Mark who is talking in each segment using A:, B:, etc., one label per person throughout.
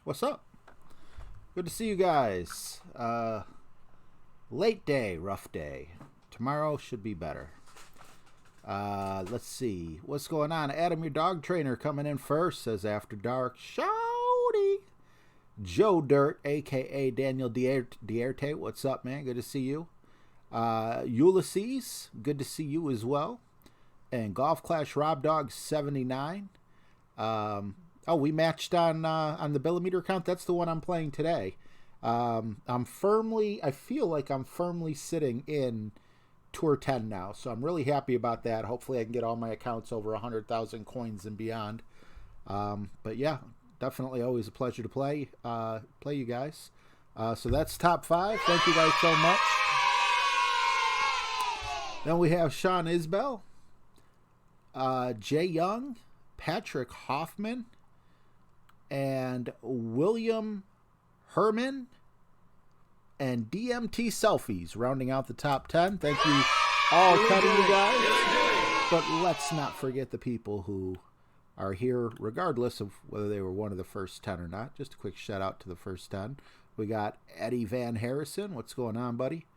A: What's up? Good to see you guys. Late day, rough day. Tomorrow should be better. Let's see. What's going on? Adam, your dog trainer, coming in first, says After Dark. Shouty. Joe Dirt, a.k.a. Daniel Dierte. What's up, man? Good to see you. Ulysses, good to see you as well. And Golf Clash Rob Dog 79. Oh, we matched on the Billimeter account. That's the one I'm playing today. I feel like I'm firmly sitting in Tour 10 now, so I'm really happy about that. Hopefully I can get all my accounts over 100,000 coins and beyond. But yeah, definitely always a pleasure to play you guys. So that's top 5. Thank you guys so much. Then we have Sean Isbell, Jay Young, Patrick Hoffman, and William Herman, and DMT Selfies rounding out the top 10. Thank you all, cutting you guys. But let's not forget the people who are here regardless of whether they were one of the first 10 or not. Just a quick shout out to the first 10. We got Eddie Van Harrison. What's going on, buddy?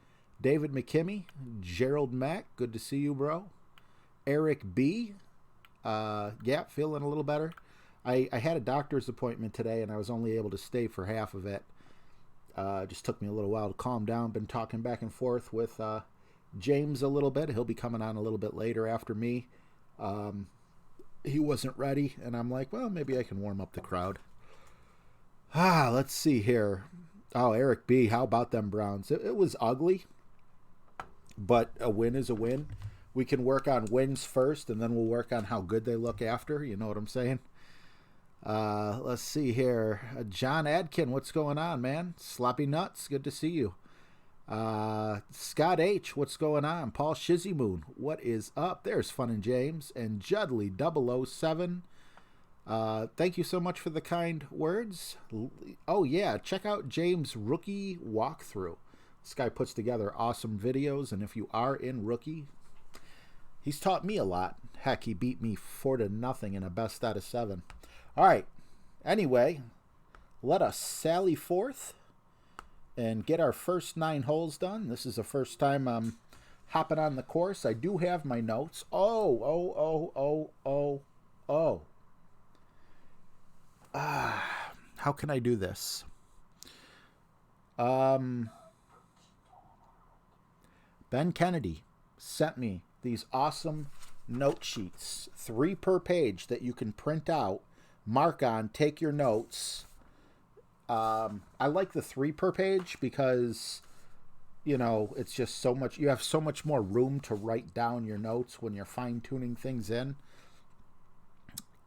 A: David McKimmy, Gerald Mack. Good to see you, bro. Eric B. Yeah, feeling a little better. I had a doctor's appointment today, and I was only able to stay for half of it. Just took me a little while to calm down. Been talking back and forth with James a little bit. He'll be coming on a little bit later after me. He wasn't ready, and I'm like, well, maybe I can warm up the crowd. Let's see here. Oh, Eric B., how about them Browns? It was ugly, but a win is a win. We can work on wins first, and then we'll work on how good they look after. You know what I'm saying? Let's see here. John Adkin, what's going on, man? Sloppy Nuts, good to see you. Scott H, what's going on? Paul Shizzy Moon, what is up? There's Fun and James. And Judley 007. Thank you so much for the kind words. Oh, yeah, check out James' Rookie walkthrough. This guy puts together awesome videos, and if you are in Rookie, He's taught me a lot. Heck, he beat me 4-0 in a best out of 7. All right. Anyway, let us sally forth and get our first 9 holes done. This is the first time I'm hopping on the course. I do have my notes. How can I do this? Ben Kennedy sent me these awesome note sheets, 3 per page that you can print out, mark on, take your notes. I like the 3 per page because, you know, it's just so much, you have so much more room to write down your notes when you're fine-tuning things in.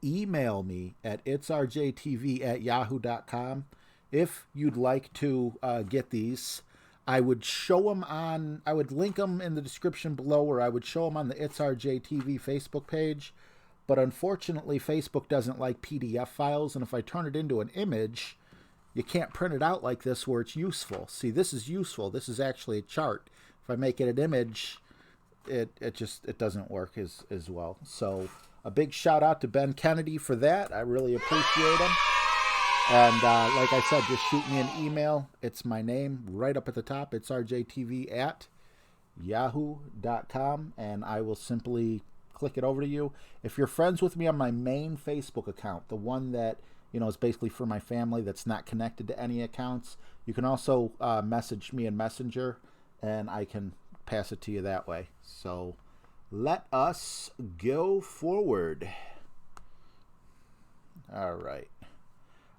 A: Email me at itsrjtv@yahoo.com if you'd like to get these. I would show them on, I would link them in the description below, or I would show them on the itsrjtv Facebook page. But unfortunately, Facebook doesn't like PDF files, and if I turn it into an image, you can't print it out like this where it's useful. See, this is useful. This is actually a chart. If I make it an image, it doesn't work as well. So a big shout out to Ben Kennedy for that. I really appreciate him. And like I said, just shoot me an email. It's my name right up at the top. It's rjtv@yahoo.com, and I will simply click it over to you. If you're friends with me on my main Facebook account, the one that, you know, is basically for my family that's not connected to any accounts, you can also message me in Messenger, and I can pass it to you that way. So let us go forward. All right.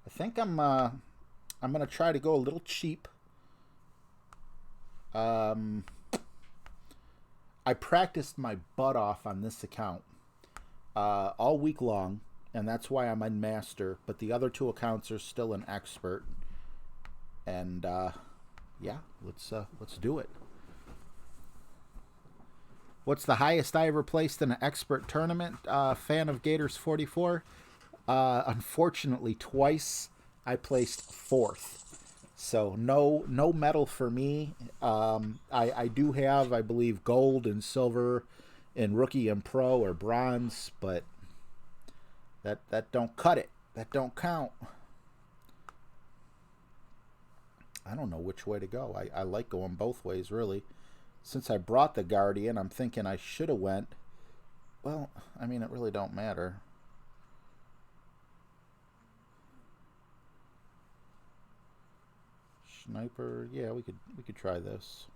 A: I think I'm gonna try to go a little cheap. I practiced my butt off on this account all week long, and that's why I'm in master. But the other 2 accounts are still an expert. And yeah, let's do it. What's the highest I ever placed in an expert tournament? Fan of Gators 44. Unfortunately, twice I placed 4th. So no medal for me. I do have, I believe, gold and silver in rookie and pro, or bronze, but that don't cut it. That don't count. I don't know which way to go. I like going both ways, really. Since I brought the Guardian, I'm thinking I should have went. Well, I mean, it really don't matter. Sniper, yeah, we could try this.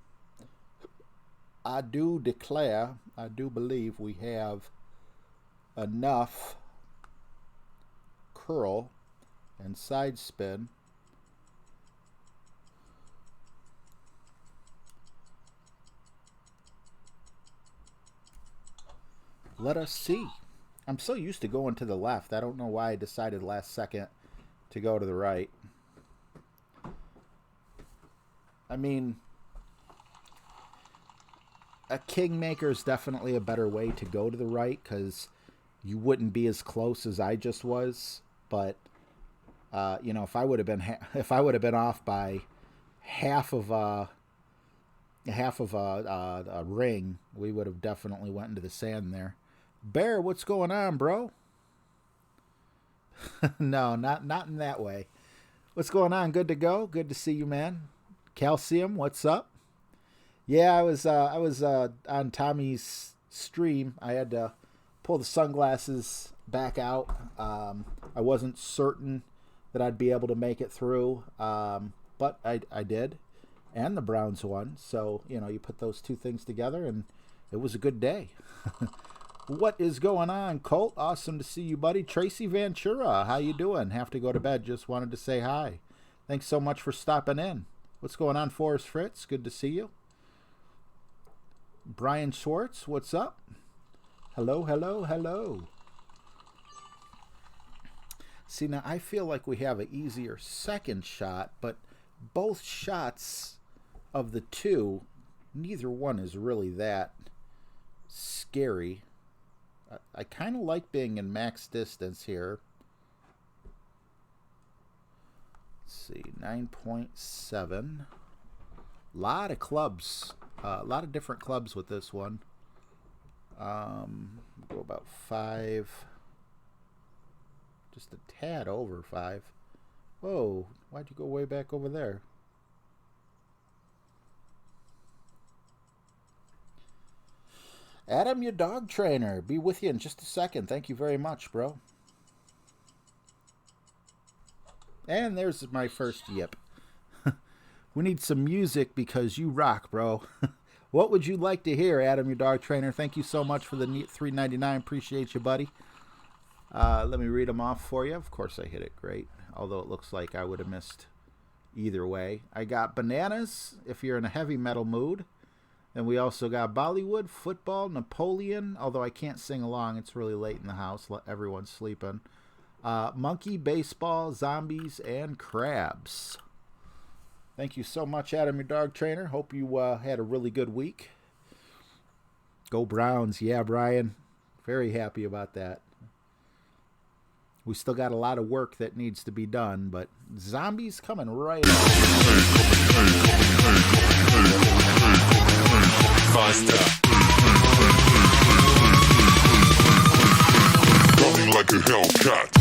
A: I do declare, I do believe we have enough curl and side spin. Let us see. I'm so used to going to the left. I don't know why I decided last second to go to the right. I mean, a kingmaker is definitely a better way to go to the right because you wouldn't be as close as I just was. But you know, if I would have been off by half of a ring, we would have definitely went into the sand there. Bear, what's going on, bro? No, not in that way. What's going on? Good to go. Good to see you, man. Calcium, what's up? Yeah, I was on Tommy's stream. I had to pull the sunglasses back out. I wasn't certain that I'd be able to make it through, but I did, and the Browns won. So, you know, you put those 2 things together, and it was a good day. What is going on, Colt? Awesome to see you, buddy. Tracy Ventura, how you doing? Have to go to bed. Just wanted to say hi. Thanks so much for stopping in. What's going on, Forrest Fritz? Good to see you. Brian Schwartz, what's up? Hello, hello, hello. See, now I feel like we have an easier second shot, but both shots of the 2, neither one is really that scary. I kind of like being in max distance here. Let's see, 9.7. Lot of clubs. A lot of different clubs with this one. Go about 5. Just a tad over 5. Whoa, why'd you go way back over there? Adam, your dog trainer. Be with you in just a second. Thank you very much, bro. And there's my first yip. We need some music because you rock, bro. What would you like to hear, Adam, your dog trainer? Thank you so much for the $3.99. Appreciate you, buddy. Let me read them off for you. Of course, I hit it great, although it looks like I would have missed either way. I got Bananas, if you're in a heavy metal mood. Then we also got Bollywood, Football, Napoleon, although I can't sing along. It's really late in the house. Everyone's sleeping. Monkey, Baseball, Zombies, and Crabs. Thank you so much, Adam, your dog trainer. Hope you had a really good week. Go Browns. Yeah, Brian. Very happy about that. We still got a lot of work that needs to be done, but Zombies coming right up.
B: Coming like a Hellcat.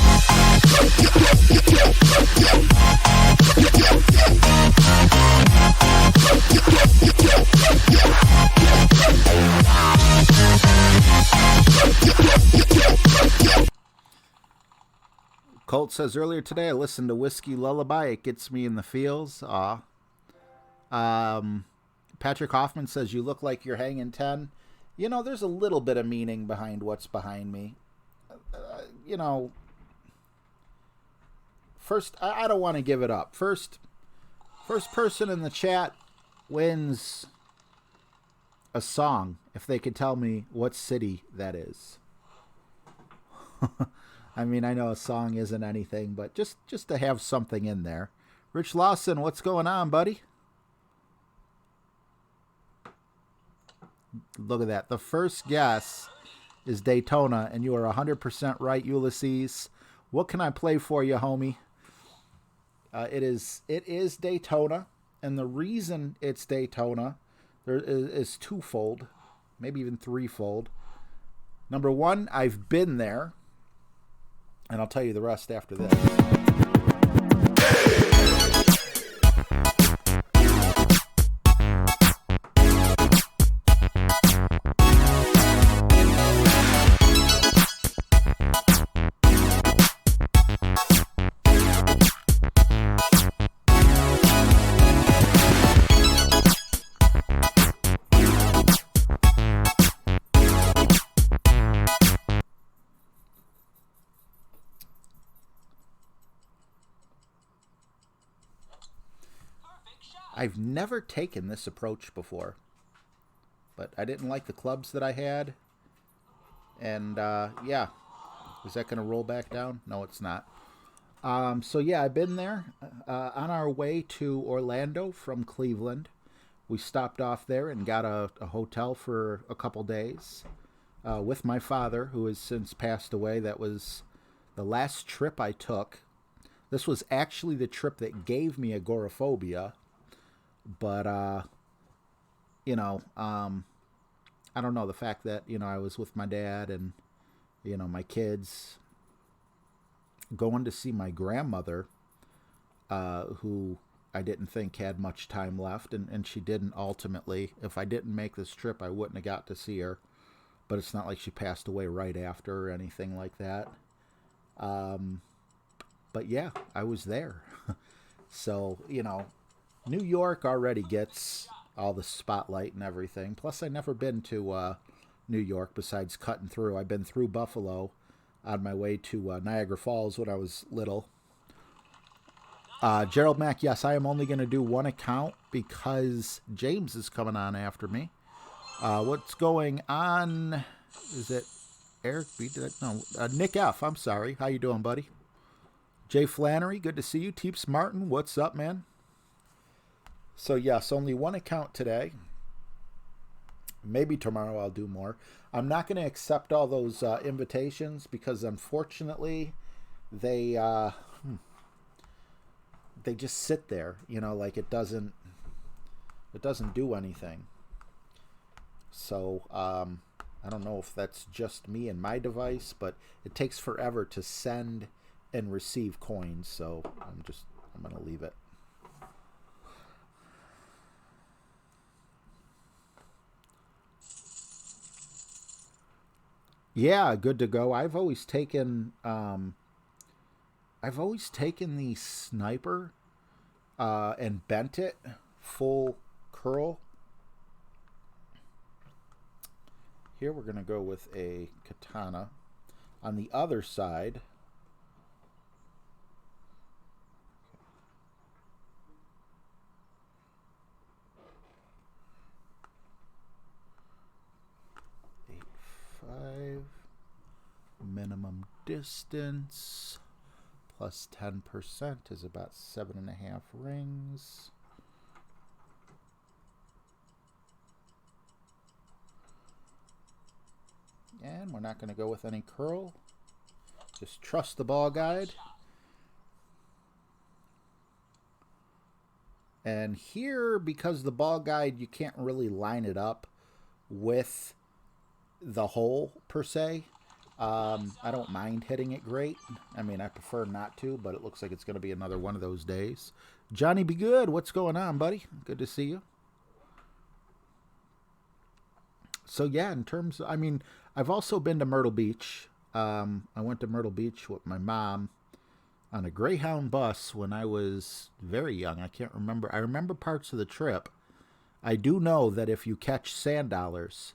A: Colt says, earlier today I listened to Whiskey Lullaby. It gets me in the feels. Patrick Hoffman says, you look like you're hanging 10. You know, there's a little bit of meaning behind what's behind me. First, I don't want to give it up. First person in the chat wins a song if they could tell me what city that is. I mean, I know a song isn't anything, but just to have something in there. Rich Lawson, what's going on, buddy? Look at that. The first guess is Daytona, and you are 100% right, Ulysses. What can I play for you, homie? It is Daytona, and the reason it's Daytona is twofold, maybe even threefold. Number one, I've been there. And I'll tell you the rest after this. I've never taken this approach before, but I didn't like the clubs that I had. And, yeah. Is that going to roll back down? No, it's not. So, yeah, I've been there. On our way to Orlando from Cleveland, we stopped off there and got a hotel for a couple days with my father, who has since passed away. That was the last trip I took. This was actually the trip that gave me agoraphobia. But, I don't know, the fact that, I was with my dad and, my kids, going to see my grandmother, who I didn't think had much time left, and she didn't ultimately. If I didn't make this trip, I wouldn't have got to see her, but it's not like she passed away right after or anything like that. But yeah, I was there. So, New York already gets all the spotlight and everything. Plus, I've never been to New York besides cutting through. I've been through Buffalo on my way to Niagara Falls when I was little. Gerald Mack, yes, I am only going to do one account because James is coming on after me. What's going on? Is it Eric B? No, Nick F. I'm sorry. How you doing, buddy? Jay Flannery, good to see you. Teeps Martin, what's up, man? So, yes, only one account today. Maybe tomorrow I'll do more. I'm not going to accept all those invitations because, unfortunately, they just sit there. Like it doesn't do anything. So, I don't know if that's just me and my device, but it takes forever to send and receive coins, so I'm going to leave it. Yeah, good to go. I've always taken the sniper and bent it full curl. Here we're going to go with a katana. On the other side, five minimum distance plus 10% is about 7.5 rings. And we're not going to go with any curl. Just trust the ball guide. And here, because the ball guide, you can't really line it up with the hole per se. I don't mind hitting it great. I mean, I prefer not to, but it looks like it's going to be another one of those days. Johnny Be Good, what's going on, buddy? Good to see you. So yeah, in terms of, I mean, I've also been to Myrtle Beach. I went to Myrtle Beach with my mom on a Greyhound bus when I was very young. I can't remember. I remember parts of the trip. I do know that if you catch sand dollars,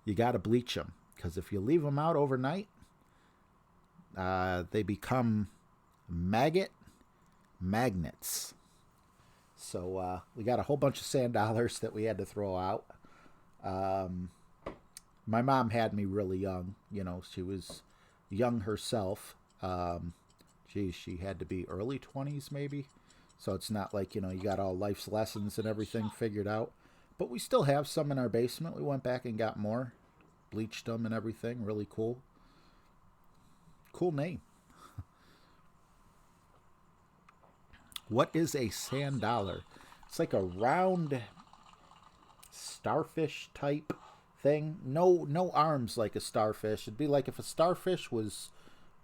A: you got to bleach them, because if you leave them out overnight, they become maggot magnets. So we got a whole bunch of sand dollars that we had to throw out. My mom had me really young. You know, she was young herself. She had to be early 20s maybe. So it's not like, you know, you got all life's lessons and everything figured out. But we still have some in our basement. We went back and got more. Bleached them and everything. Really cool. Cool name. What is a sand dollar? It's like a round starfish type thing. No arms like a starfish. It'd be like if a starfish was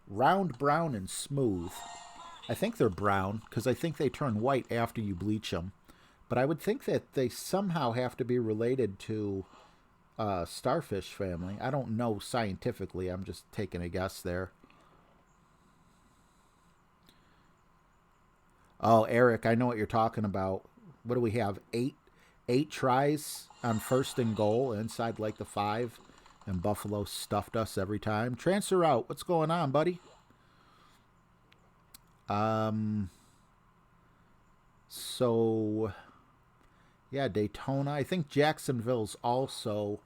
A: round, brown, and smooth. I think they're brown because I think they turn white after you bleach them. But I would think that they somehow have to be related to starfish family. I don't know scientifically. I'm just taking a guess there. Oh, Eric, I know what you're talking about. What do we have? Eight tries on first and goal inside like the 5, and Buffalo stuffed us every time. Transfer out. What's going on, buddy? So yeah, Daytona. I think Jacksonville's also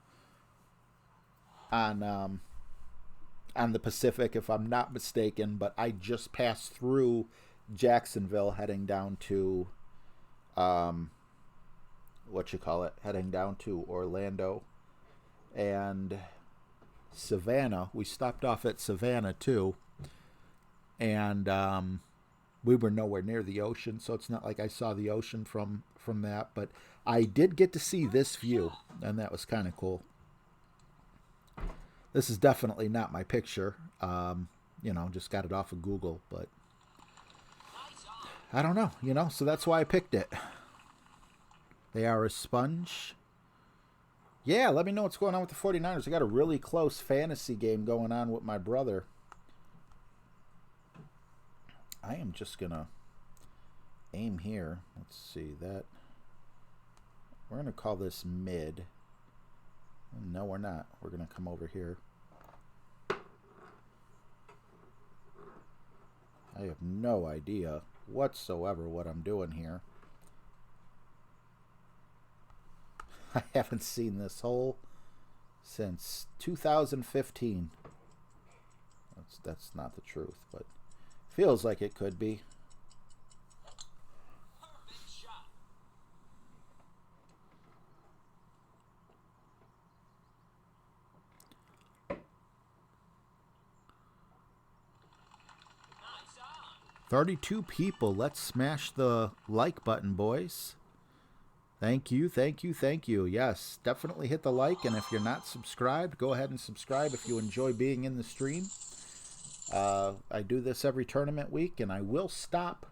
A: on the Pacific, if I'm not mistaken. But I just passed through Jacksonville, heading down to heading down to Orlando and Savannah. We stopped off at Savannah too, and we were nowhere near the ocean, so it's not like I saw the ocean from that, but I did get to see this view, and that was kind of cool. This is definitely not my picture. Just got it off of Google, but I don't know, so that's why I picked it. They are a sponge. Yeah, let me know what's going on with the 49ers. I got a really close fantasy game going on with my brother. I am just going to aim here. Let's see that. We're going to call this mid. No, we're not. We're going to come over here. I have no idea whatsoever what I'm doing here. I haven't seen this hole since 2015. That's not the truth, but feels like it could be. Nice. 32 people. Let's smash the like button, boys. Thank you, thank you, thank you. Yes, definitely hit the like, and if you're not subscribed, go ahead and subscribe if you enjoy being in the stream. I do this every tournament week, and I will stop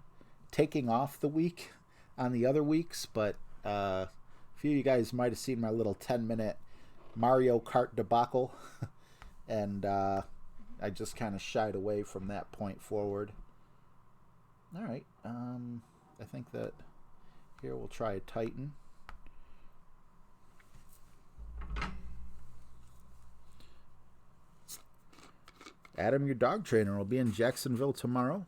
A: taking off the week on the other weeks, but a few of you guys might have seen my little 10-minute Mario Kart debacle, and I just kind of shied away from that point forward. All right, I think that here we'll try a Titan. Adam, your dog trainer, will be in Jacksonville tomorrow.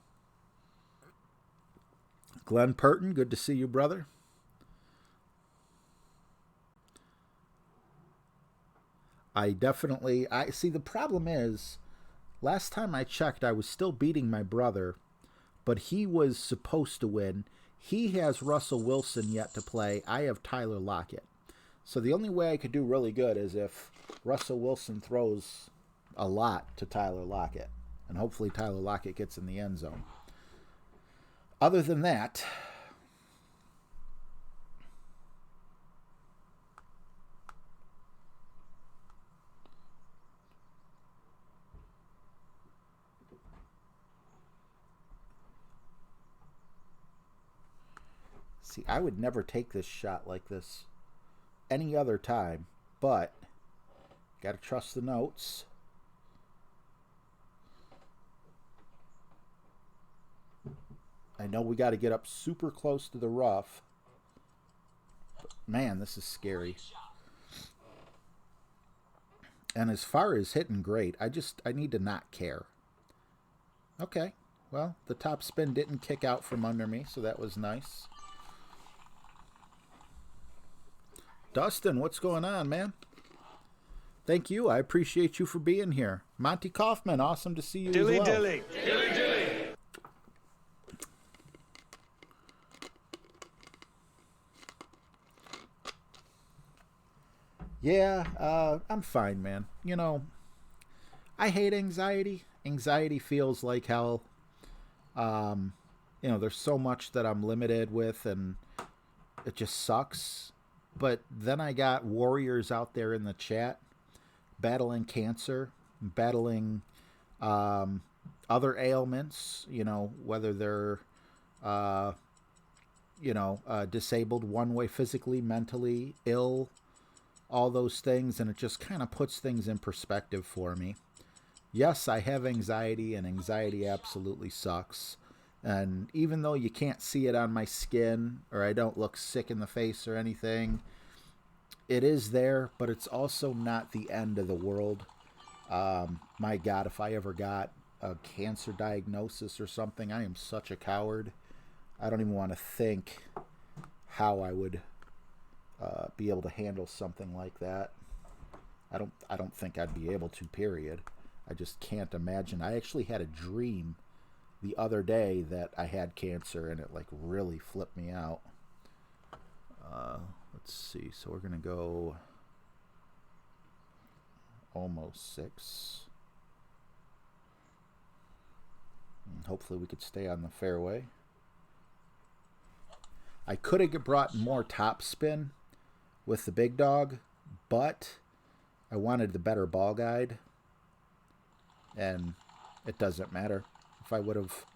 A: Glenn Purton, good to see you, brother. I see the problem is, last time I checked, I was still beating my brother, but he was supposed to win. He has Russell Wilson yet to play. I have Tyler Lockett. So the only way I could do really good is if Russell Wilson throws a lot to Tyler Lockett. And hopefully Tyler Lockett gets in the end zone. Other than that, see, I would never take this shot like this any other time, but got to trust the notes. I know we got to get up super close to the rough. But man, this is scary. And as far as hitting great, I need to not care. Okay, well, the top spin didn't kick out from under me, so that was nice. Dustin, what's going on, man? Thank you. I appreciate you for being here. Monty Kaufman, awesome to see you as well. Dilly. Yeah, I'm fine, man. You know, I hate anxiety. Anxiety feels like hell. There's so much that I'm limited with, and it just sucks. But then I got warriors out there in the chat battling cancer, battling other ailments, whether they're, disabled one way physically, mentally, ill, all those things, and it just kind of puts things in perspective for me. Yes, I have anxiety, and anxiety absolutely sucks. And even though you can't see it on my skin, or I don't look sick in the face or anything, it is there, but it's also not the end of the world. My God, if I ever got a cancer diagnosis or something, I am such a coward. I don't even want to think how I would be able to handle something like that. I don't think I'd be able to, period. I just can't imagine. I actually had a dream the other day that I had cancer, and it really flipped me out. Let's see. So we're going to go almost 6. And hopefully we could stay on the fairway. I could have brought more top spin with the big dog, but I wanted the better ball guide, and it doesn't matter. If I would have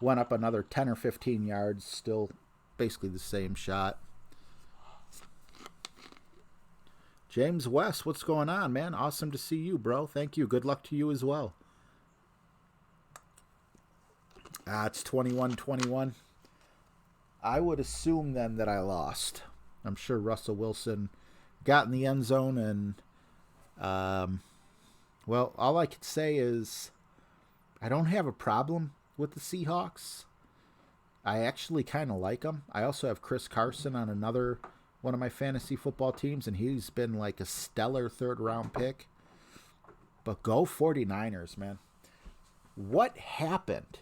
A: went up another 10 or 15 yards, still basically the same shot. James West, what's going on, man? Awesome to see you, bro. Thank you. Good luck to you as well. It's 21-21. I would assume then that I lost. I'm sure Russell Wilson got in the end zone, and all I could say is I don't have a problem with the Seahawks. I actually kind of like them. I also have Chris Carson on another one of my fantasy football teams, and he's been like a stellar third-round pick. But go 49ers, man. What happened?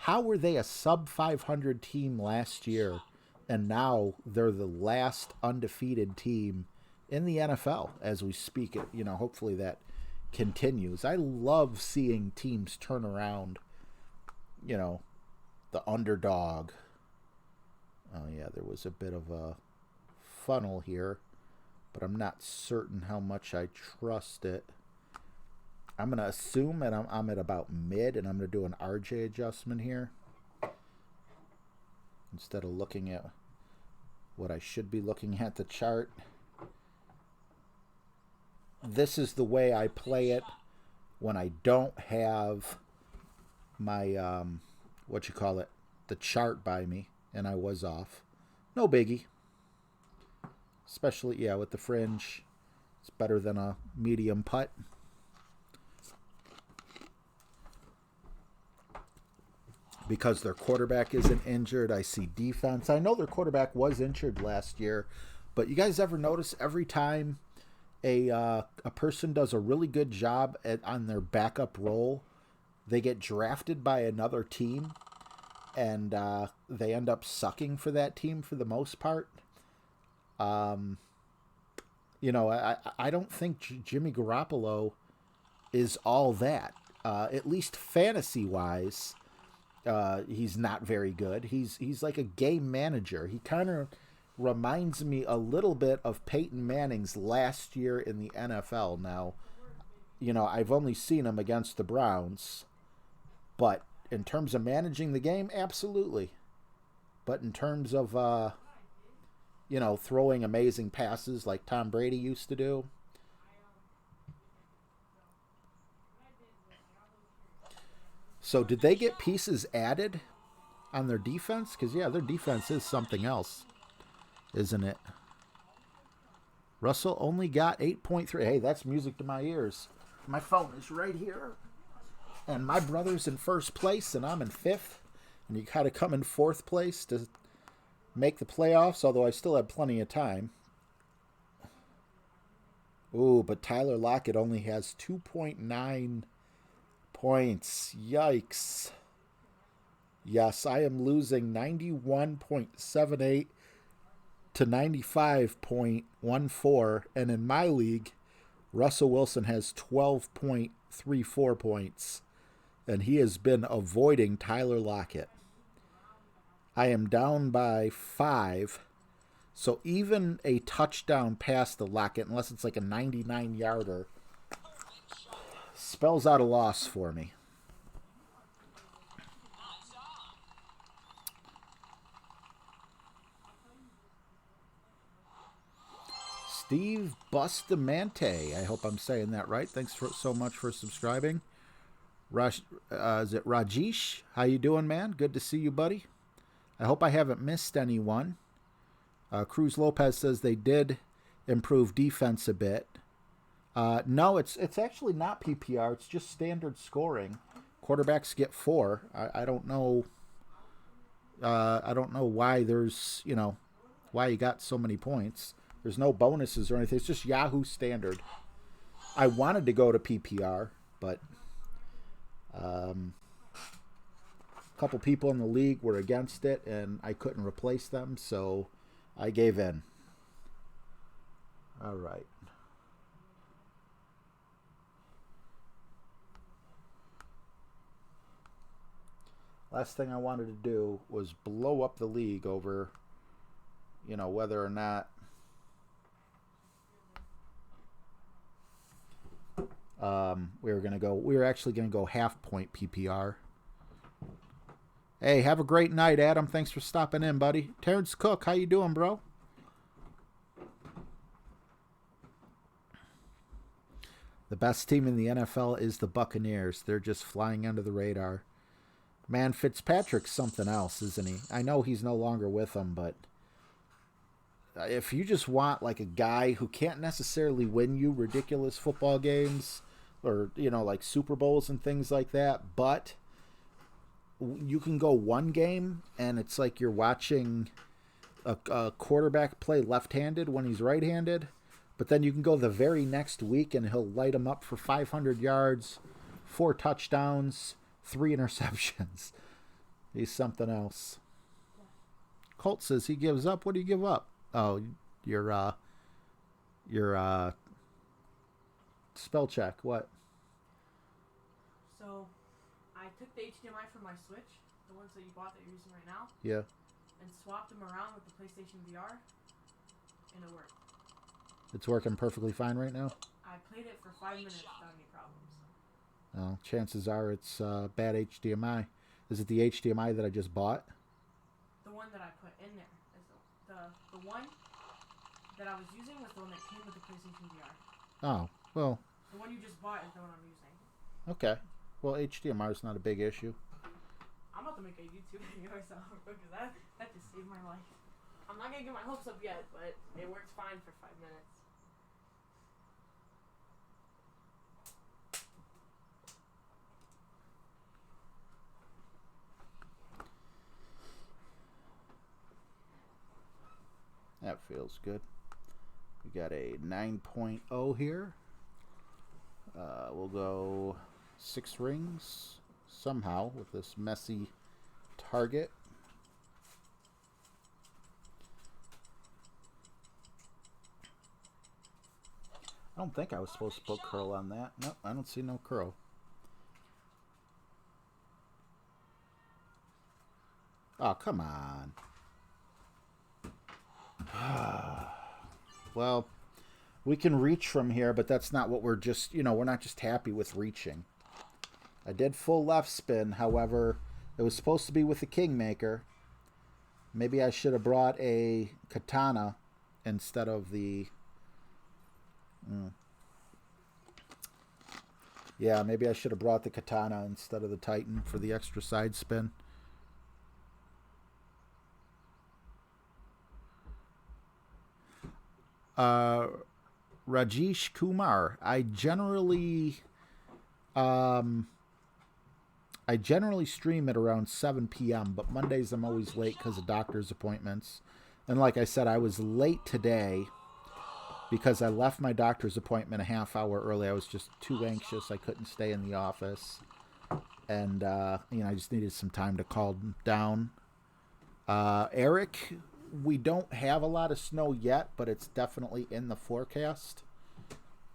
A: How were they a sub-500 team last year, and now they're the last undefeated team in the NFL as we speak? Hopefully that continues. I love seeing teams turn around, the underdog. Oh, yeah, there was a bit of a funnel here, but I'm not certain how much I trust it. I'm going to assume that I'm at about mid, and I'm going to do an RJ adjustment here instead of looking at what I should be looking at, the chart. This is the way I play it when I don't have my, the chart by me, and I was off. No biggie. Especially, yeah, with the fringe. It's better than a medium putt. Because their quarterback isn't injured, I see defense. I know their quarterback was injured last year, but you guys ever notice every time a person does a really good job on their backup role, they get drafted by another team, and they end up sucking for that team for the most part. I don't think Jimmy Garoppolo is all that. At least fantasy-wise, he's not very good. He's like a game manager. He kind of reminds me a little bit of Peyton Manning's last year in the NFL. Now, I've only seen him against the Browns, but in terms of managing the game, absolutely. But in terms of, throwing amazing passes like Tom Brady used to do, so did they get pieces added on their defense? Because, yeah, their defense is something else, isn't it? Russell only got 8.3. Hey, that's music to my ears. My phone is right here. And my brother's in first place, and I'm in fifth. And you got to come in fourth place to make the playoffs, although I still have plenty of time. Ooh, but Tyler Lockett only has 2.9 points. Yikes. Yes, I am losing 91.78 to 95.14. And in my league, Russell Wilson has 12.34 points. And he has been avoiding Tyler Lockett. I am down by 5. So even a touchdown pass to Lockett, unless it's like a 99-yarder, spells out a loss for me. Steve Bustamante. I hope I'm saying that right. Thanks so much for subscribing. Is it Rajesh? How you doing, man? Good to see you, buddy. I hope I haven't missed anyone. Cruz Lopez says they did improve defense a bit. No, it's actually not PPR. It's just standard scoring. Quarterbacks get 4. I don't know. I don't know why there's why you got so many points. There's no bonuses or anything. It's just Yahoo standard. I wanted to go to PPR, but a couple people in the league were against it, and I couldn't replace them, so I gave in. All right. Last thing I wanted to do was blow up the league over, whether or not we were actually going to go half point PPR. Hey, have a great night, Adam. Thanks for stopping in, buddy. Terrence Cook, how you doing, bro? The best team in the NFL is the Buccaneers. They're just flying under the radar. Man, Fitzpatrick's something else, isn't he? I know he's no longer with them, but if you just want like a guy who can't necessarily win you ridiculous football games or, like Super Bowls and things like that, but you can go one game and it's like you're watching a quarterback play left-handed when he's right-handed, but then you can go the very next week and he'll light him up for 500 yards, 4 touchdowns, 3 interceptions. He's something else. Colt says he gives up. What do you give up? Oh, your spell check. What?
C: So, I took the HDMI from my Switch, the ones that you bought that you're using right now.
A: Yeah.
C: And swapped them around with the PlayStation VR. and it worked.
A: It's working perfectly fine right now?
C: I played it for 5 minutes without any problems.
A: Well, chances are it's bad HDMI. Is it the HDMI that I just bought?
C: The one that I put in there. Is the one that I was using was the one that came with the PlayStation VR.
A: Oh, well.
C: The one you just bought is the one I'm using.
A: Okay. Well, HDMI is not a big issue.
C: I'm about to make a YouTube video myself because that just saved my life. I'm not going to get my hopes up yet, but it works fine for 5 minutes.
A: That feels good. We got a 9.0 here. We'll go 6 rings somehow with this messy target. I don't think I was supposed to put curl on that. Nope, I don't see no curl. Oh, come on. Well, we can reach from here, but that's not what we're just, we're not just happy with reaching. I did full left spin, however, it was supposed to be with the Kingmaker. Maybe I should have brought a katana instead of the... Yeah, maybe I should have brought the katana instead of the Titan for the extra side spin. Rajesh Kumar. I generally stream at around 7 p.m., but Mondays I'm always late because of doctor's appointments. And like I said, I was late today because I left my doctor's appointment a half hour early. I was just too anxious. I couldn't stay in the office. And, I just needed some time to calm down. Eric, we don't have a lot of snow yet, but it's definitely in the forecast.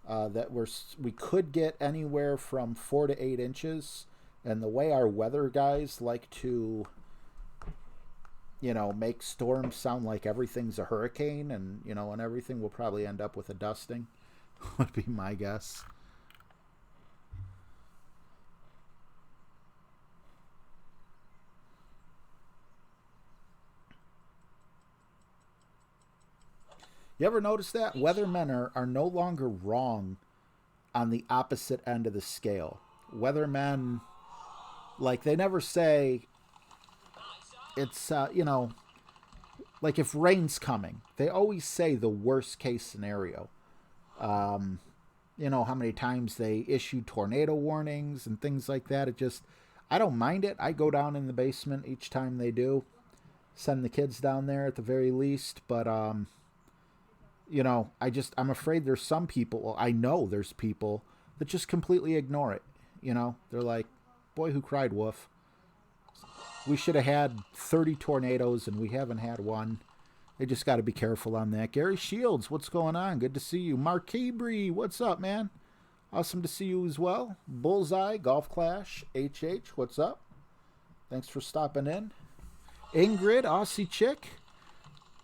A: That we could get anywhere from 4 to 8 inches. And the way our weather guys like to, make storms sound like everything's a hurricane, and everything will probably end up with a dusting, would be my guess. You ever notice that? Weathermen are no longer wrong on the opposite end of the scale. Weathermen, like, they never say it's, like if rain's coming, they always say the worst case scenario. How many times they issue tornado warnings and things like that. I don't mind it. I go down in the basement each time they do. Send the kids down there at the very least, but, I'm afraid there's some people, well, I know there's people that just completely ignore it. They're like, boy who cried wolf. We should have had 30 tornadoes and we haven't had one. They just got to be careful on that. Gary Shields, what's going on? Good to see you. Mark Cabry, what's up, man? Awesome to see you as well. Bullseye, Golf Clash, HH, what's up? Thanks for stopping in. Ingrid, Aussie Chick.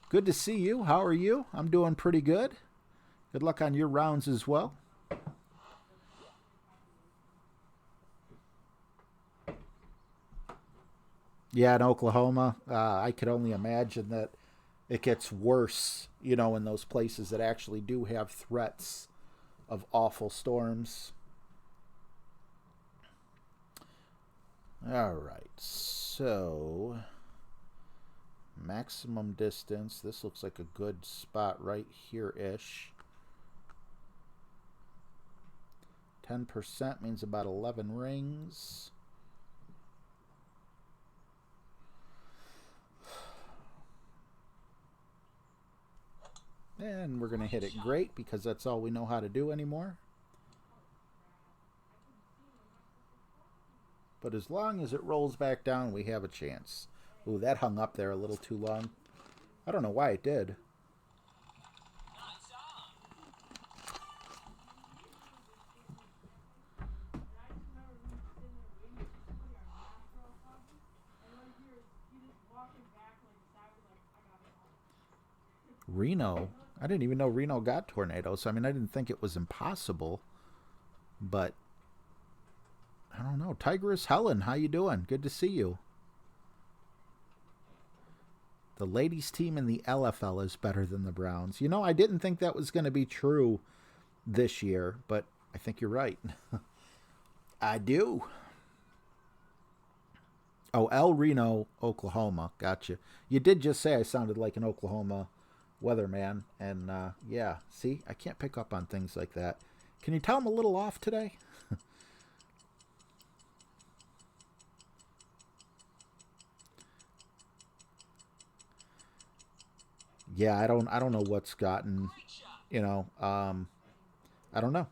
A: Good to see you. How are you? I'm doing pretty good. Good luck on your rounds as well. Yeah, in Oklahoma, I could only imagine that it gets worse, in those places that actually do have threats of awful storms. All right, so... maximum distance. This looks like a good spot right here-ish. 10% means about 11 rings. And we're going to hit it great because that's all we know how to do anymore. But as long as it rolls back down, we have a chance. Ooh, that hung up there a little too long. I don't know why it did. Reno. I didn't even know Reno got tornadoes. I mean, I didn't think it was impossible, but I don't know. Tigress Helen, how you doing? Good to see you. The ladies team in the LFL is better than the Browns. You know, I didn't think that was going to be true this year, but I think you're right. I do. Oh, El Reno, Oklahoma. Gotcha. You did just say I sounded like an Oklahoma weatherman. And yeah, see, I can't pick up on things like that. Can you tell I'm a little off today? Yeah, I don't know what's gotten, I don't know.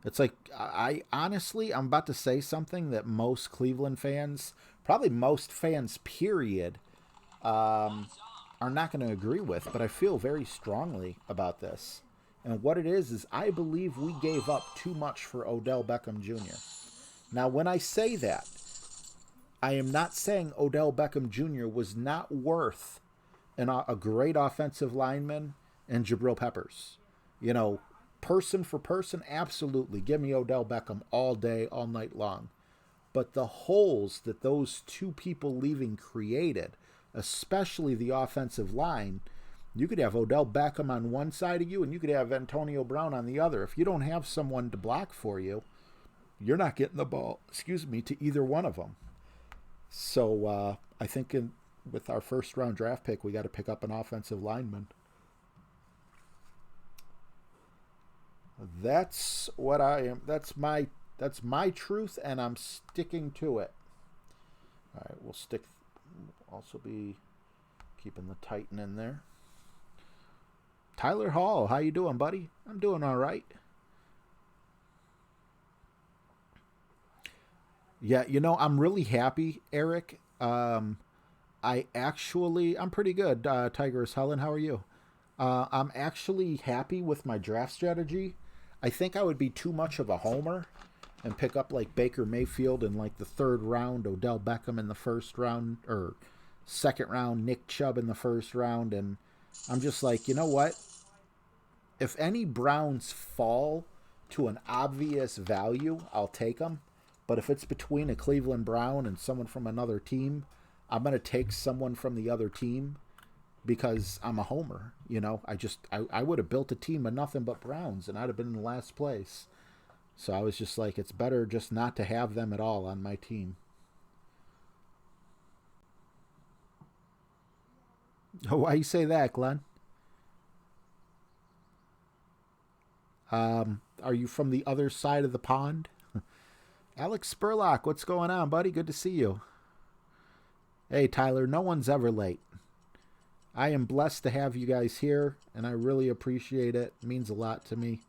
A: It's like I honestly, I'm about to say something that most Cleveland fans, probably most fans period, are not going to agree with, but I feel very strongly about this. And what it is I believe we gave up too much for Odell Beckham Jr. Now, when I say that, I am not saying Odell Beckham Jr. was not worth a great offensive lineman and Jabril Peppers. You know, person for person, absolutely. Give me Odell Beckham all day, all night long. But the holes that those two people leaving created, especially the offensive line, you could have Odell Beckham on one side of you and you could have Antonio Brown on the other. If you don't have someone to block for you, you're not getting the ball, to either one of them. So I think with our first round draft pick, we got to pick up an offensive lineman. That's what I am. That's my truth, and I'm sticking to it. All right, we'll also be keeping the Titan in there. Tyler Hall, how you doing, buddy? I'm doing all right. Yeah, I'm really happy, Eric. I'm pretty good. Tigress Helen, how are you? I'm actually happy with my draft strategy. I think I would be too much of a homer and pick up like Baker Mayfield in like the third round, Odell Beckham in the first round, or second round, Nick Chubb in the first round. And I'm just like, you know what? If any Browns fall to an obvious value, I'll take them. But if it's between a Cleveland Brown and someone from another team, I'm going to take someone from the other team because I'm a homer. I would have built a team of nothing but Browns and I'd have been in last place. So I was just like, it's better just not to have them at all on my team. Oh, why you say that, Glenn? Are you from the other side of the pond? Alex Spurlock, what's going on, buddy? Good to see you. Hey, Tyler, no one's ever late. I am blessed to have you guys here, and I really appreciate it. It means a lot to me.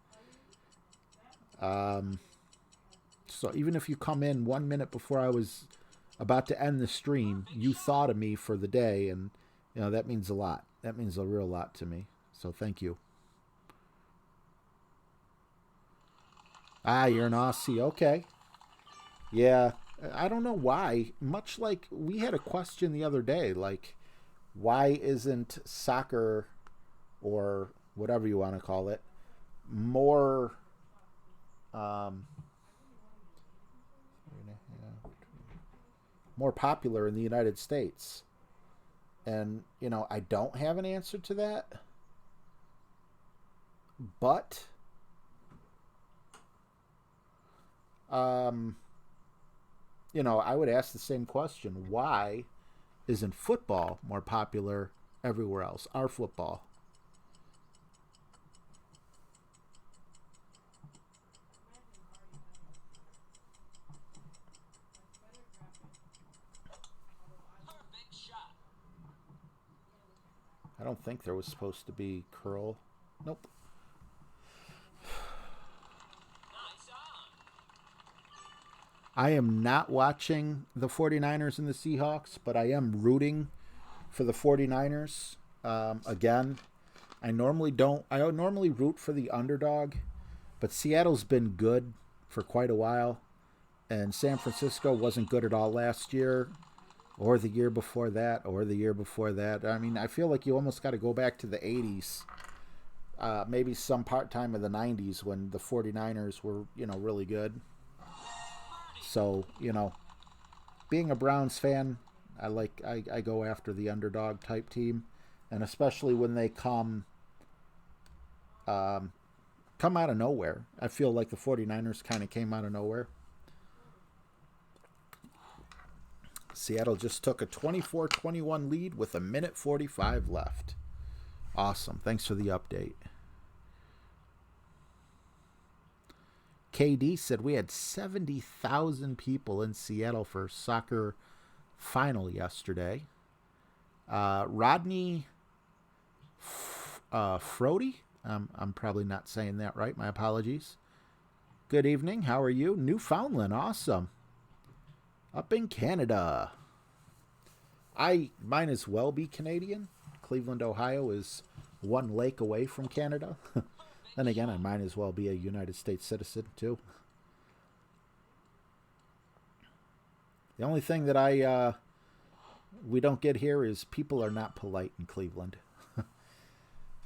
A: So even if you come in 1 minute before I was about to end the stream, you thought of me for the day, and that means a lot. That means a real lot to me. So thank you. Ah, you're an Aussie. Okay. Yeah, I don't know why. Much like we had a question the other day, like, why isn't soccer, or whatever you want to call it, more popular in the United States? And, I don't have an answer to that. But I would ask the same question. Why isn't football more popular everywhere else? Our football. I don't think there was supposed to be curl. Nope. I am not watching the 49ers and the Seahawks, but I am rooting for the 49ers. Again, I normally root for the underdog, but Seattle's been good for quite a while, and San Francisco wasn't good at all last year, or the year before that, or the year before that. I mean, I feel like you almost got to go back to the 80s maybe some part-time in the 90s when the 49ers were, really good. So, being a Browns fan, I go after the underdog type team, and especially when they come out of nowhere. I feel like the 49ers kind of came out of nowhere. Seattle just took a 24-21 lead with 1:45 left. Awesome. Thanks for the update. KD said we had 70,000 people in Seattle for soccer final yesterday. Rodney Frody, I'm probably not saying that right. My apologies. Good evening. How are you? Newfoundland. Awesome. Up in Canada. I might as well be Canadian. Cleveland, Ohio is one lake away from Canada. Then again, I might as well be a United States citizen, too. The only thing that we don't get here is people are not polite in Cleveland.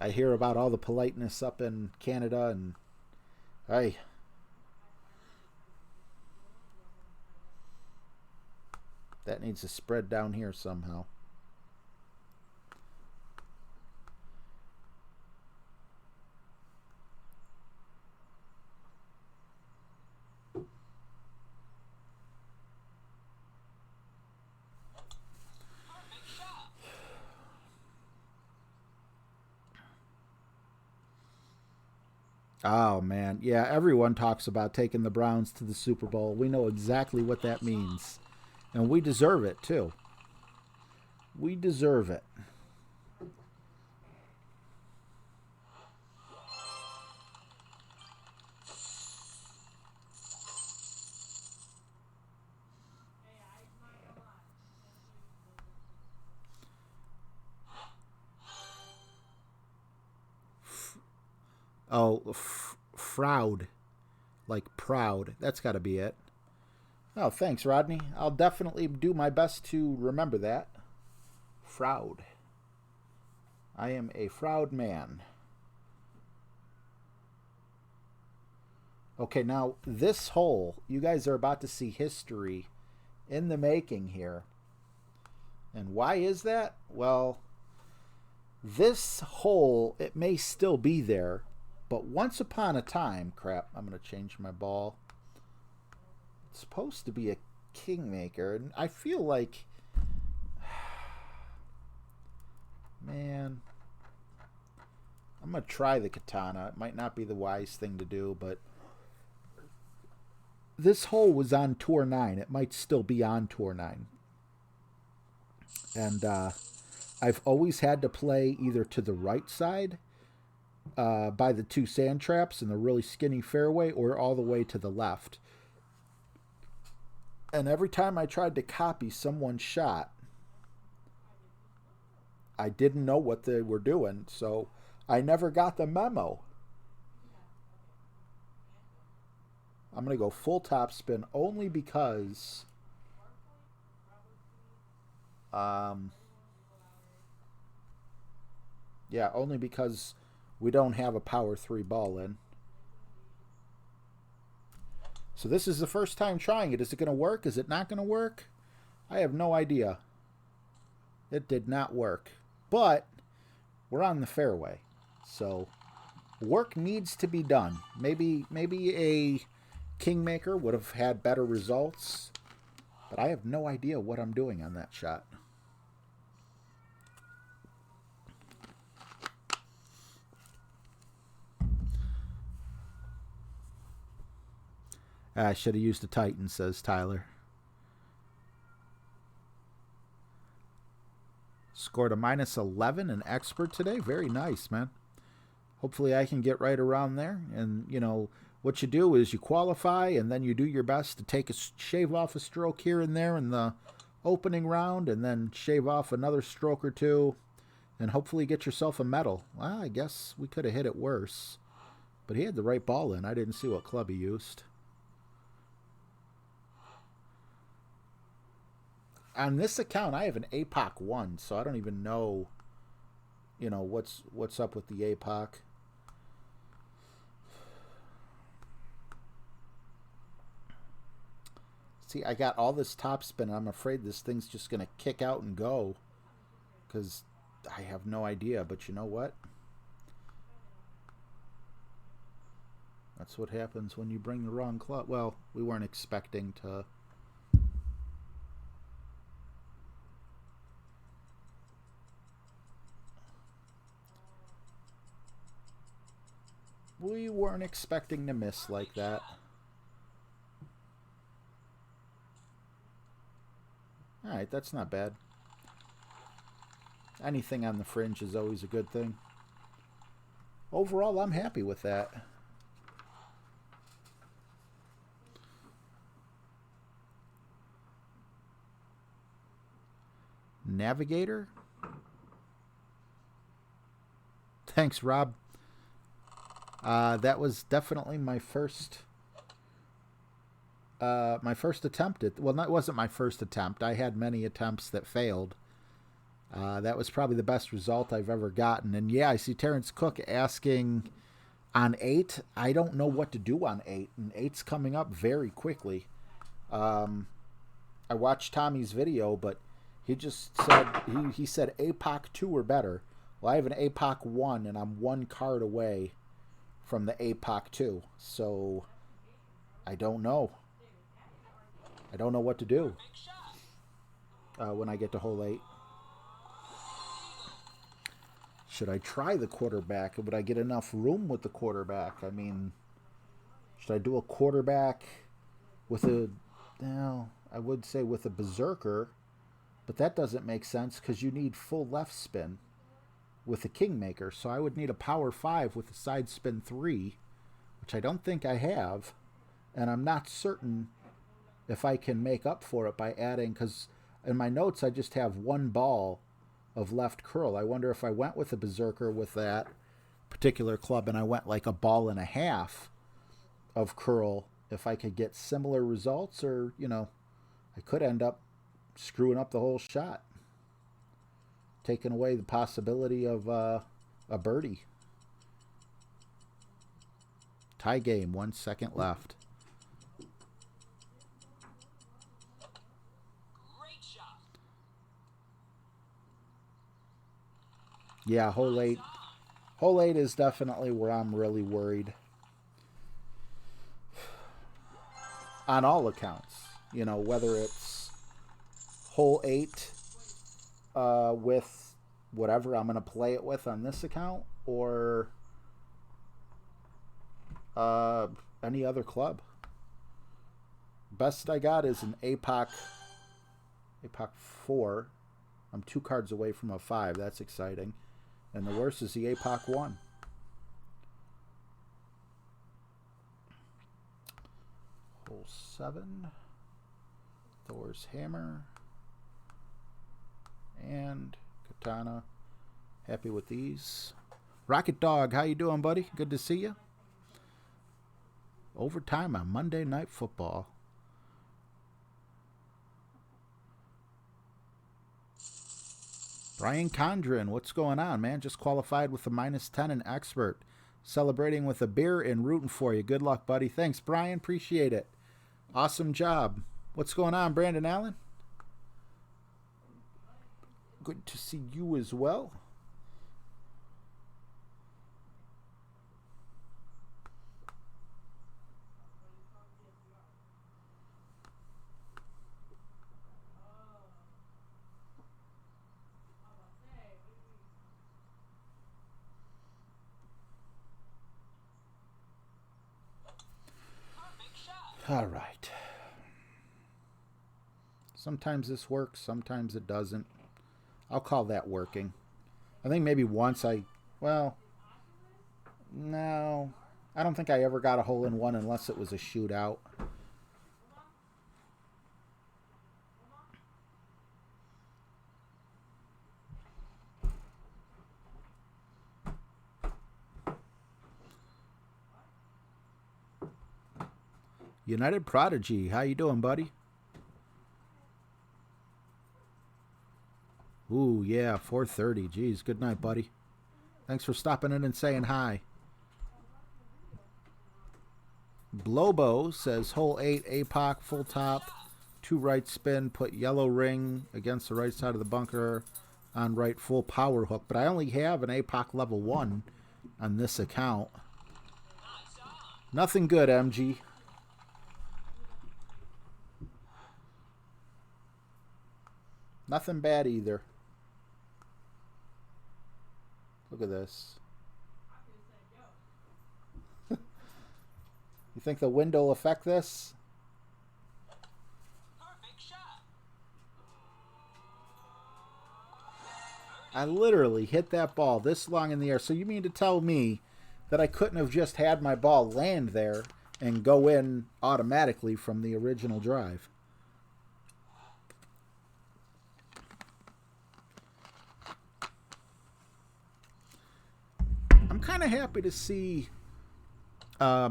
A: I hear about all the politeness up in Canada, and hey, that needs to spread down here somehow. Oh, man. Yeah, everyone talks about taking the Browns to the Super Bowl. We know exactly what that means. And we deserve it, too. We deserve it. Oh, Froud. Like proud. That's got to be it. Oh, thanks, Rodney. I'll definitely do my best to remember that. Froud. I am a Froud man. Okay, now this hole, you guys are about to see history in the making here. And why is that? Well, this hole, it may still be there, but once upon a time, crap, I'm going to change my ball. It's supposed to be a kingmaker, and I feel like, man, I'm going to try the katana. It might not be the wise thing to do, but this hole was on Tour 9. It might still be on Tour 9. And I've always had to play either to the right side by the two sand traps in the really skinny fairway, or all the way to the left. And every time I tried to copy someone's shot, I didn't know what they were doing, so I never got the memo. I'm going to go full top spin only because only because we don't have a power 3 ball in. So this is the first time trying it. Is it going to work? Is it not going to work? I have no idea. It did not work. But we're on the fairway. So work needs to be done. Maybe a kingmaker would have had better results. But I have no idea what I'm doing on that shot. I should have used a Titan, says Tyler. Scored a -11 in expert today. Very nice, man. Hopefully I can get right around there. And, you know, what you do is you qualify, and then you do your best to shave off a stroke here and there in the opening round, and then shave off another stroke or two, and hopefully get yourself a medal. Well, I guess we could have hit it worse. But he had the right ball in. I didn't see what club he used. On this account, I have an APOC 1, so I don't even know, what's up with the APOC. See, I got all this top spin. I'm afraid this thing's just going to kick out and go. Because I have no idea. But you know what? That's what happens when you bring the wrong club. Well, we weren't expecting to... We weren't expecting to miss like that. Alright, that's not bad. Anything on the fringe is always a good thing. Overall, I'm happy with that. Navigator? Thanks, Rob. That was definitely my first attempt at... Well, it wasn't my first attempt. I had many attempts that failed. That was probably the best result I've ever gotten. And yeah, I see Terrence Cook asking on 8. I don't know what to do on 8. And 8's coming up very quickly. I watched Tommy's video, but he just said... He said APOC 2 or better. Well, I have an APOC 1, and I'm 1 card away from the APOC 2. So, I don't know. I don't know what to do when I get to hole 8. Should I try the quarterback? Would I get enough room with the quarterback? I mean, should I do a quarterback with a... Well, I would say with a berserker, but that doesn't make sense because you need full left spin with a kingmaker. So I would need a power 5 with a side spin 3, which I don't think I have. And I'm not certain if I can make up for it by adding, because in my notes I just have 1 ball of left curl. I wonder if I went with a berserker with that particular club and I went like a ball and a half of curl, if I could get similar results, or, you know, I could end up screwing up the whole shot, taking away the possibility of a birdie. Tie game, 1 second left.
D: Great shot.
A: Yeah, hole 8. Hole 8 is definitely where I'm really worried. On all accounts. You know, whether it's hole 8 with whatever I'm going to play it with on this account, or any other club. Best I got is an APOC 4. I'm 2 cards away from a 5. That's exciting. And the worst is the APOC 1. Hole 7. Thor's Hammer. And Katana. Happy with these. Rocket Dog, how you doing, buddy? Good to see you. Overtime on Monday Night Football. Brian Condren, what's going on, man? Just qualified with a -10 in expert. Celebrating with a beer and rooting for you. Good luck, buddy. Thanks, Brian. Appreciate it. Awesome job. What's going on, Brandon Allen? Good to see you as well. All right. Sometimes this works, sometimes it doesn't. I'll call that working. I think maybe once well, no. I don't think I ever got a hole-in-one unless it was a shootout. United Prodigy, how you doing, buddy? Ooh, yeah, 4:30. Jeez, good night, buddy. Thanks for stopping in and saying hi. Blobo says hole 8, APOC, full top, 2 right spin, put yellow ring against the right side of the bunker on right full power hook. But I only have an APOC level 1 on this account. Nothing good, MG. Nothing bad either. Look at this. You think the wind will affect this? I literally hit that ball this long in the air. So you mean to tell me that I couldn't have just had my ball land there and go in automatically from the original drive? I'm kind of happy to see a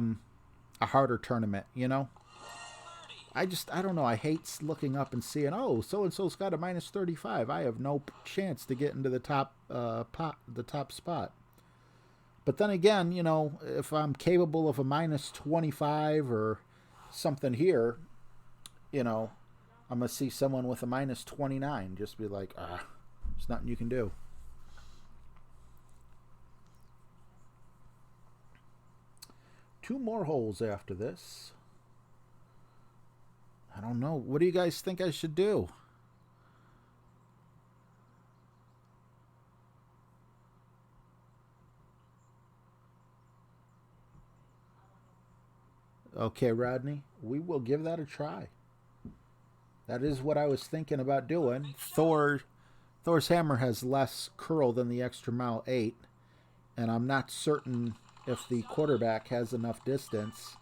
A: harder tournament, you know? I don't know. I hate looking up and seeing, oh, so-and-so's got a minus 35. I have no chance to get into the top spot. But then again, you know, if I'm capable of a minus 25 or something here, you know, I'm going to see someone with a minus 29. Just be like, there's nothing you can do. Two more holes after this. I don't know. What do you guys think I should do? Okay, Rodney, we will give that a try. That is what I was thinking about doing. Thor's hammer has less curl than the extra mile 8, and I'm not certain if the quarterback has enough distance.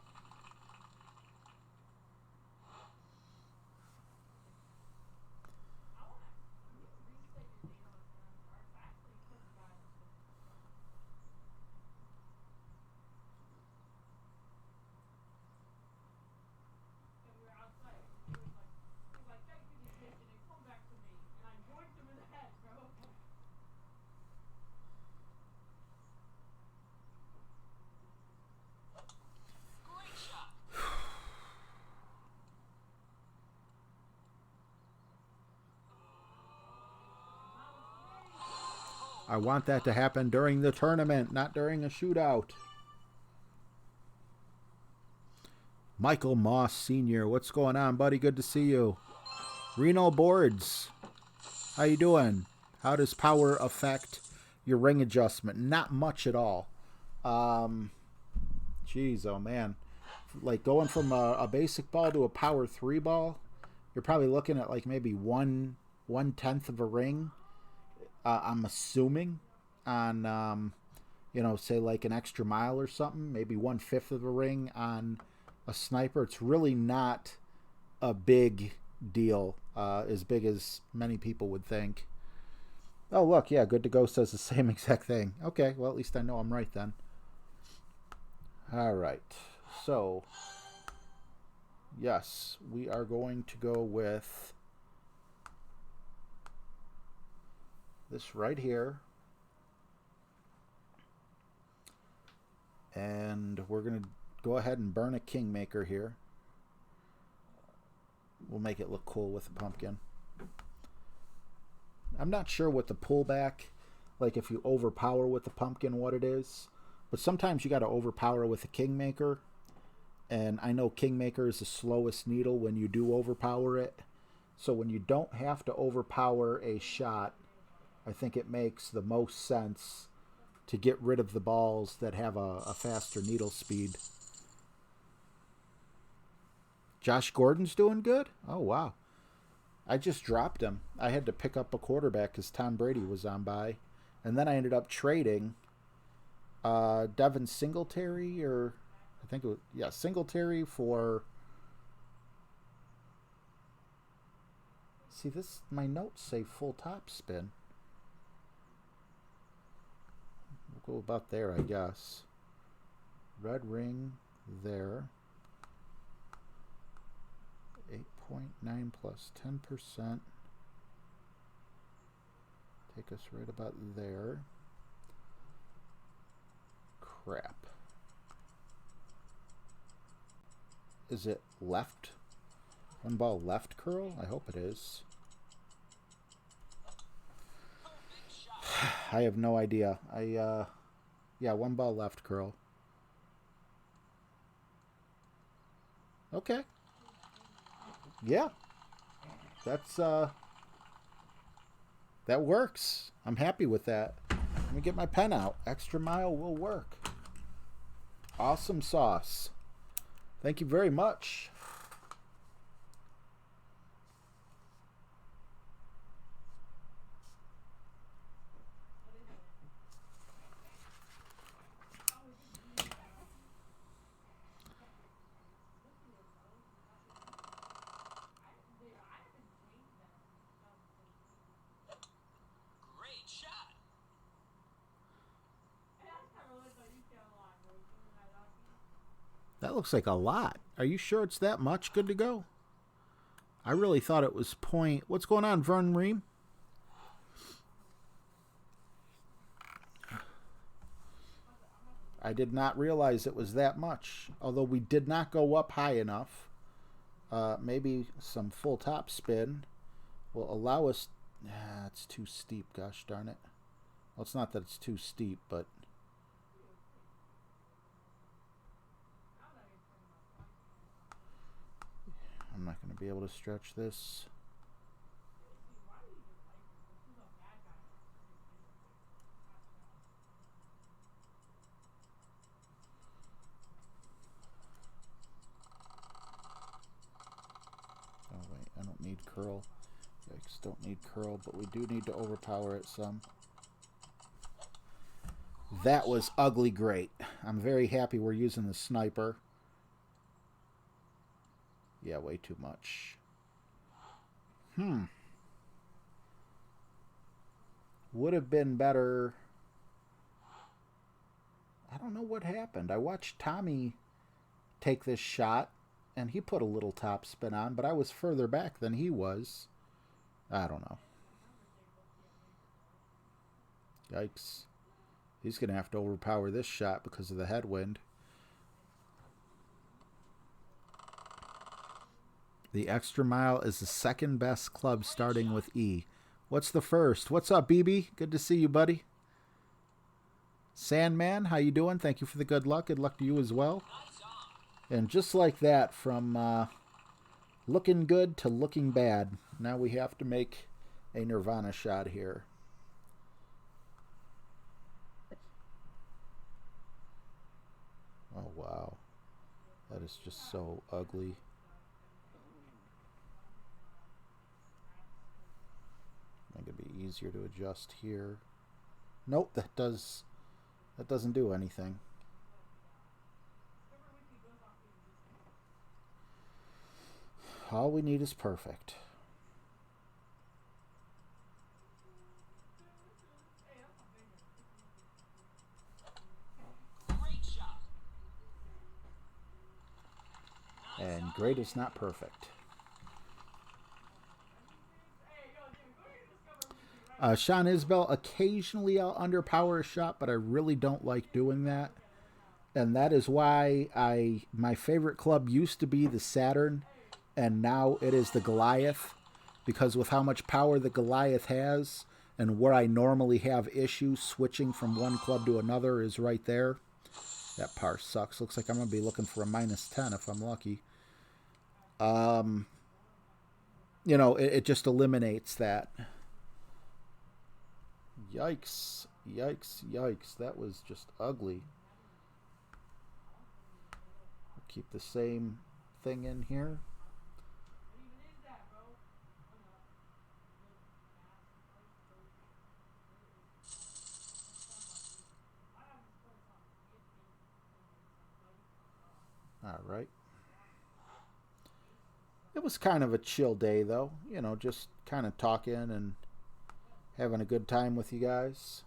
A: I want that to happen during the tournament, not during a shootout. Michael Moss Sr., what's going on, buddy? Good to see you. Reno Boards, how you doing? How does power affect your ring adjustment? Not much at all. Geez, oh man. Like going from a basic ball to a power 3 ball, you're probably looking at like maybe 1/10 of a ring. I'm assuming on, you know, say like an extra mile or something, maybe 1/5 of a ring on a sniper. It's really not a big deal, as big as many people would think. Oh, look, yeah, Good to Go says the same exact thing. Okay, well, at least I know I'm right then. All right, so, yes, we are going to go with this right here. And we're going to go ahead and burn a Kingmaker here. We'll make it look cool with a pumpkin. I'm not sure what the pullback, like if you overpower with the pumpkin, what it is. But sometimes you got to overpower with a Kingmaker. And I know Kingmaker is the slowest needle when you do overpower it. So when you don't have to overpower a shot, I think it makes the most sense to get rid of the balls that have a faster needle speed. Josh Gordon's doing good? Oh, wow. I just dropped him. I had to pick up a quarterback because Tom Brady was on by. And then I ended up trading Devin Singletary, or I think it was, yeah, Singletary for... See, this, my notes say full top spin. We'll go about there, I guess. Red ring there. 8.9 plus 10%. Take us right about there. Crap. Is it left? One ball left curl? I hope it is. I have no idea. Yeah, one ball left curl. Okay. Yeah. That's, that works. I'm happy with that. Let me get my pen out. Extra mile will work. Awesome sauce. Thank you very much. That looks like a lot. Are you sure it's that much good to go? I really thought it was point. What's going on, Vern Ream? I did not realize it was that much. Although we did not go up high enough. Maybe some full top spin will allow us. It's too steep, gosh darn it. Well, it's not that it's too steep, but I'm not going to be able to stretch this. Oh wait, I don't need curl. Yikes, don't need curl, but we do need to overpower it some. That was ugly great. I'm very happy we're using the sniper. Yeah, way too much. Would have been better. I don't know what happened. I watched Tommy take this shot, and he put a little top spin on, but I was further back than he was. I don't know. Yikes. He's going to have to overpower this shot because of the headwind. The Extra Mile is the second best club starting with E. What's the first? What's up, BB? Good to see you, buddy. Sandman, how you doing? Thank you for the good luck. Good luck to you as well. And just like that, from looking good to looking bad, now we have to make a Nirvana shot here. Oh, wow. That is just so ugly. I think it'd be easier to adjust here. Nope, that doesn't do anything. All we need is perfect. And great is not perfect. Sean Isbell, occasionally I'll underpower a shot, but I really don't like doing that. And that is why my favorite club used to be the Saturn, and now it is the Goliath, because with how much power the Goliath has, and where I normally have issues switching from one club to another is right there. That par sucks. Looks like I'm going to be looking for a -10 if I'm lucky. You know, it just eliminates that. Yikes. Yikes. Yikes. That was just ugly. I'll keep the same thing in here. All right. It was kind of a chill day, though. You know, just kind of talking and having a good time with you guys.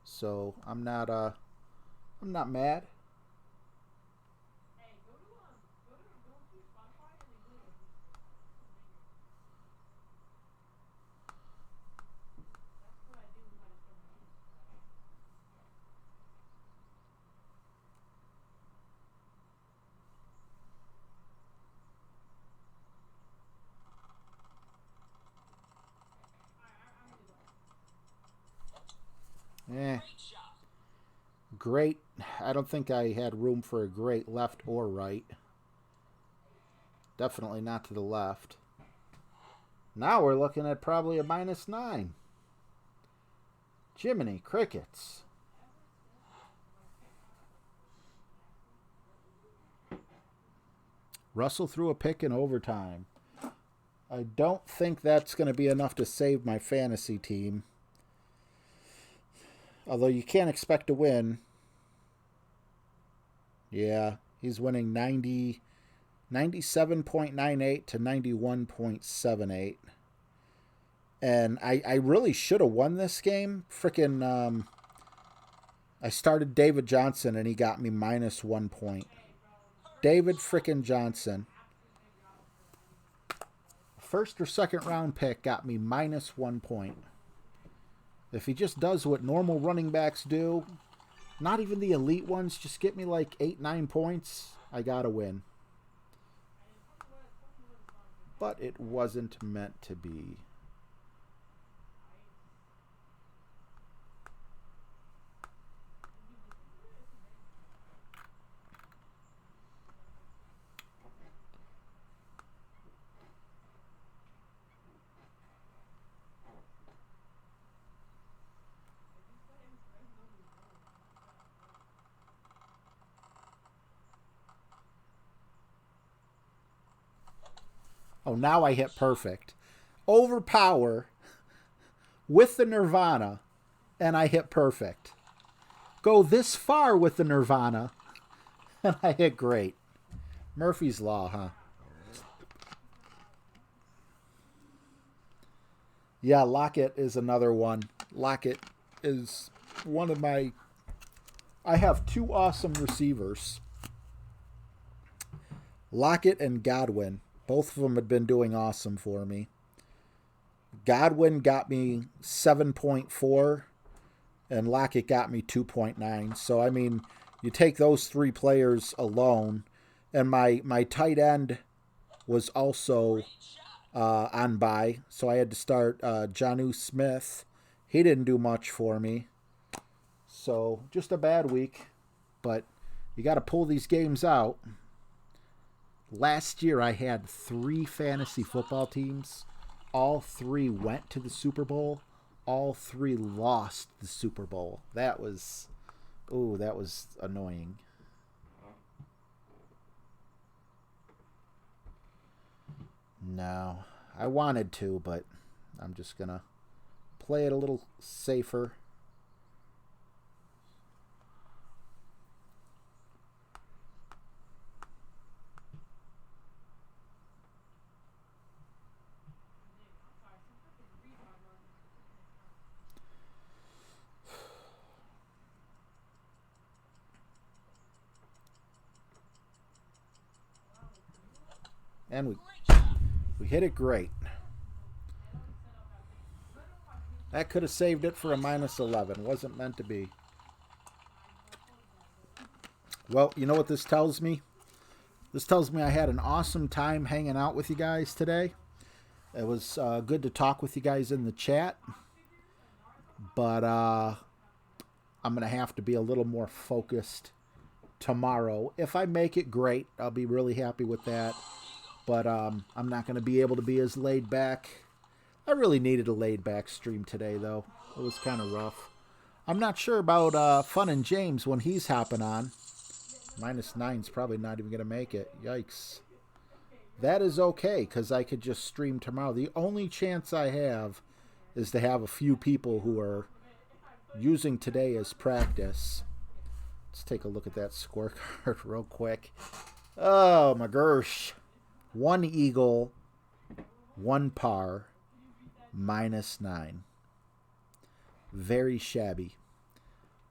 A: So I'm not mad. Eh. Great. I don't think I had room for a great left or right. Definitely not to the left. Now we're looking at probably a -9. Jiminy crickets. Russell threw a pick in overtime. I don't think that's going to be enough to save my fantasy team. Although you can't expect to win. Yeah, he's winning 97.98 to 91.78. And I really should have won this game. Freaking, I started David Johnson and he got me -1 point. David frickin' Johnson. First or second round pick got me -1 point. If he just does what normal running backs do, not even the elite ones, just get me like 8-9 points, I gotta win. But it wasn't meant to be. Oh, now I hit perfect. Overpower with the Nirvana, and I hit perfect. Go this far with the Nirvana, and I hit great. Murphy's Law, huh? Yeah, Lockett is another one. Lockett is one of my... I have 2 awesome receivers. Lockett and Godwin. Both of them had been doing awesome for me. Godwin got me 7.4, and Lockett got me 2.9. So, I mean, you take those 3 players alone, and my tight end was also on bye, so I had to start Jonnu Smith. He didn't do much for me. So, just a bad week, but you got to pull these games out. Last year, I had 3 fantasy football teams. All 3 went to the Super Bowl. All 3 lost the Super Bowl. That was annoying. No, I wanted to, but I'm just going to play it a little safer. And we hit it great. That could have saved it for a -11. Wasn't meant to be. Well, you know what this tells me? This tells me I had an awesome time hanging out with you guys today. It was good to talk with you guys in the chat. But I'm going to have to be a little more focused tomorrow. If I make it, great. I'll be really happy with that. But I'm not going to be able to be as laid back. I really needed a laid back stream today, though. It was kind of rough. I'm not sure about Fun and James when he's hopping on. -9's probably not even going to make it. Yikes. That is okay, because I could just stream tomorrow. The only chance I have is to have a few people who are using today as practice. Let's take a look at that scorecard real quick. Oh, my gosh. 1 eagle, 1 par, -9. Very shabby.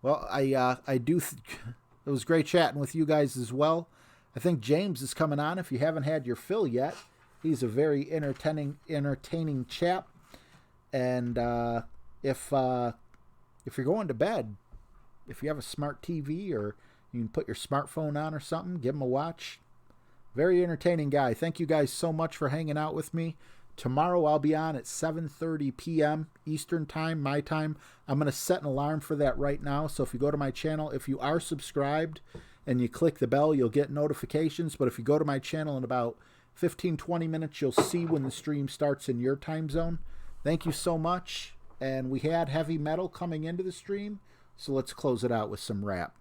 A: Well, I do... It was great chatting with you guys as well. I think James is coming on if you haven't had your fill yet. He's a very entertaining chap. And if you're going to bed, if you have a smart TV or you can put your smartphone on or something, give him a watch. Very entertaining guy. Thank you guys so much for hanging out with me. Tomorrow I'll be on at 7:30 p.m. Eastern Time, my time. I'm going to set an alarm for that right now. So if you go to my channel, if you are subscribed and you click the bell, you'll get notifications. But if you go to my channel in about 15-20 minutes, you'll see when the stream starts in your time zone. Thank you so much. And we had heavy metal coming into the stream, so let's close it out with some rap.